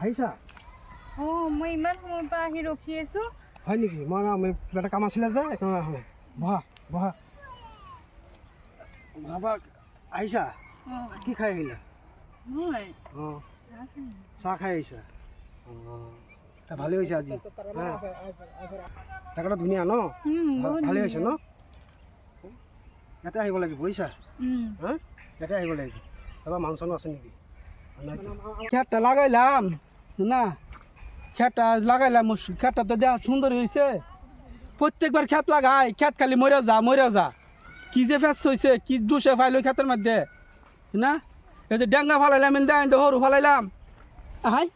আহিছা? মই ইমান সময়ৰ পৰা আহি ৰখি আছো। হয় নেকি? মই কিবা এটা কাম আছিলে যে সেইকাৰণে আহোঁ। বহা বহা ভাবা আহিছা? কি খাই আহিলা? মই অঁ চাহ খাই আহিছা? অঁ ভালেই হৈছে আজি। জেগাটা ধুনীয়া ন? ভালেই হৈছে ন? ইয়াতে আহিব লাগিব বুজিছা? হা ইয়াতে আহিব লাগিব। চাবা মানুহ চানুহ আছে নেকি? খেতটা লাগাইলাম না, খেতটা লাগাইলাম, খেতটা তো দেখ সুন্দর হয়েছে। প্রত্যেকবার খেত লাগাই, খেত খালি মরে যা কি যে ফেস হয়েছে, কি দুষে ফাইল খেতের মধ্যে না। এই যে ডেঙ্গা ফালাইলাম, হরু ফালাইলাম। হাই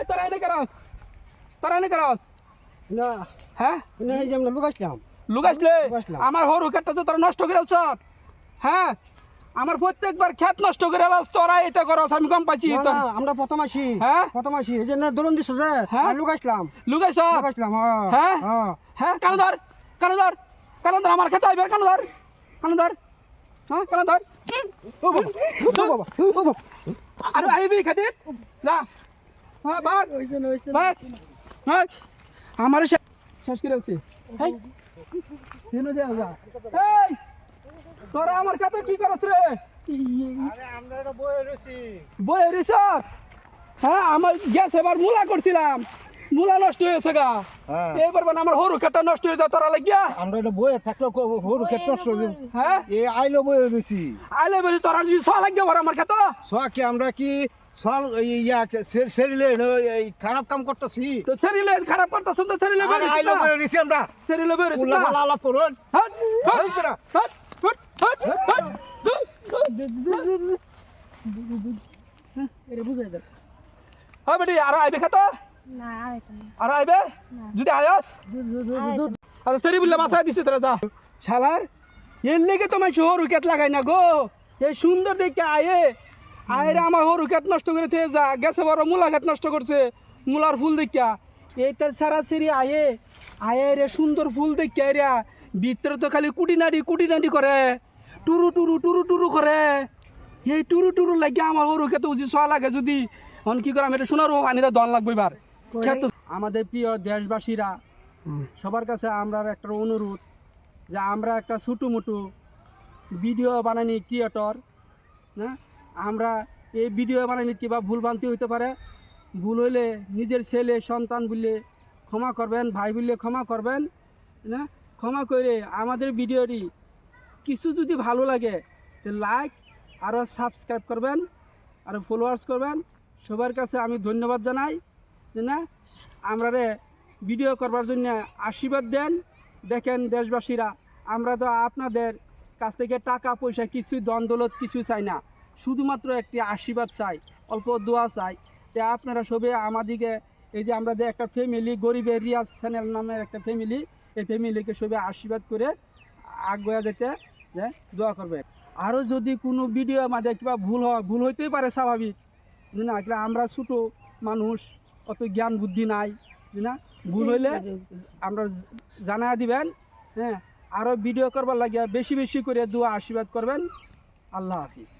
তোরা এনে করস, তোরা এনে করস না হ্যাঁ এই যে আমরা লুকাইছিলাম। লুকাইছলে আমার হরু খেতটা তো তোরা নষ্ট করে আলছ। হ্যাঁ আমার প্রত্যেকবার খেত নষ্ট করে আলছ, তোরা এটা করস, আমি কম পাইছি। আমরা প্রথম আসি। হ্যাঁ প্রথম আসি এই যে দরুন দিছ যে লুকাইছিলাম। লুকাইছিলাম হ্যাঁ হ্যাঁ কান ধর কান ধর কান ধর, আমার খেতে আইবে কান ধর কান ধর। হ্যাঁ কান ধর আর আইবি খেতে যা। হ্যাঁ বাঘ বাঘ বাঘ আমার শেষ করে আছে। এই তোরা আমার কাছে কি করছ রে? বয়ে রইছ? হ্যাঁ আমার গ্যাস এবার মূলা করছিলাম, মূলা নষ্ট হয়েছে গা। এবার মানে আমার হরু খেতটা নষ্ট হয়ে যায় তোরা লাগিয়া। আমরা এটা বয়ে থাকলো হরু ক্ষেত নষ্ট হয়ে যাবে। হ্যাঁ এই আইলো বয়ে রয়েছি। আইলে বলি তোরা যদি ছ লাগিয়ে ভর আমার খেত। কি আমরা কি সল সেরিলে এই খারাপ কাম করতেছি? তো সেরিলে খারাপ করতেছ তো সেরিলে আইলো বয়ে রয়েছি আমরা। সেরিলে বয়ে রইছ উল্লা পাল্লা আলাপ করুন। Hot hot hot hot hot hot. এটা বুঝাই দাও। হ্যাঁ বেটি আর আইবে খেত? না আর আইবে যদি আয়াস আর সেরি বললে বাসায় দিছে তোরা যা। শালার এর লেগে তোমার হরু খেত লাগাই না গো। এই সুন্দর দেখে আয়ে আমার হরু খেত নষ্ট করে থয়ে যা গেছে, বড় মূলা খেত নষ্ট করছে। মূলার ফুল দেখা এই তার সারা সেরি আয়ে রে সুন্দর ফুল দেখে রে ভিতরে তো খালি কুটি নাড়ি করে, টুরু টুরু টুরু টুরু করে। এই টুরু টুরু লাগে আমার হরু খেতে উচিত ছ লাগে। যদি অন কি করে আমি এটা শোনার পানিটা দন লাগবে এবার খেত। আমাদের প্রিয় দেশবাসীরা সবার কাছে আমরা একটা অনুরোধ যে আমরা একটা ছোটো মোটো ভিডিও বানানি ক্রিয়েটর না। আমরা এই ভিডিও বানানি কিবা ভুল ভ্রান্তি হইতে পারে, ভুল হইলে নিজের ছেলে সন্তান বললে ক্ষমা করবেন, ভাই বললে ক্ষমা করবেন না। ক্ষমা করে আমাদের ভিডিওটি কিছু যদি ভালো লাগে তো লাইক আরও সাবস্ক্রাইব করবেন, আরও ফলোয়ার্স করবেন। সবার কাছে আমি ধন্যবাদ জানাই যে না আমরা ভিডিও করবার জন্য আশীর্বাদ দেন। দেখেন দেশবাসীরা, আমরা তো আপনাদের কাছ থেকে টাকা পয়সা কিছু দন দৌলত কিছু চাই না, শুধুমাত্র একটি আশীর্বাদ চাই, অল্প দোয়া চাই। তা আপনারা সবে আমাদিকে এই যে আমরা যে একটা ফ্যামিলি গরিবের রিয়াজ চ্যানেল নামের একটা ফ্যামিলি, এই ফ্যামিলিকে সবে আশীর্বাদ করে আগুয়া যেতে যে দোয়া করবে। আরও যদি কোনো ভিডিও আমাদের কিবা ভুল হয়, ভুল হইতেই পারে স্বাভাবিক না, আমরা ছোটো মানুষ, অত জ্ঞান বুদ্ধি নাই না। ভুল হইলে আমরা জানা দিবেন। হ্যাঁ আরও ভিডিও করবার লাগিয়া বেশি বেশি করে দোয়া আশীর্বাদ করবেন। আল্লাহ হাফিজ।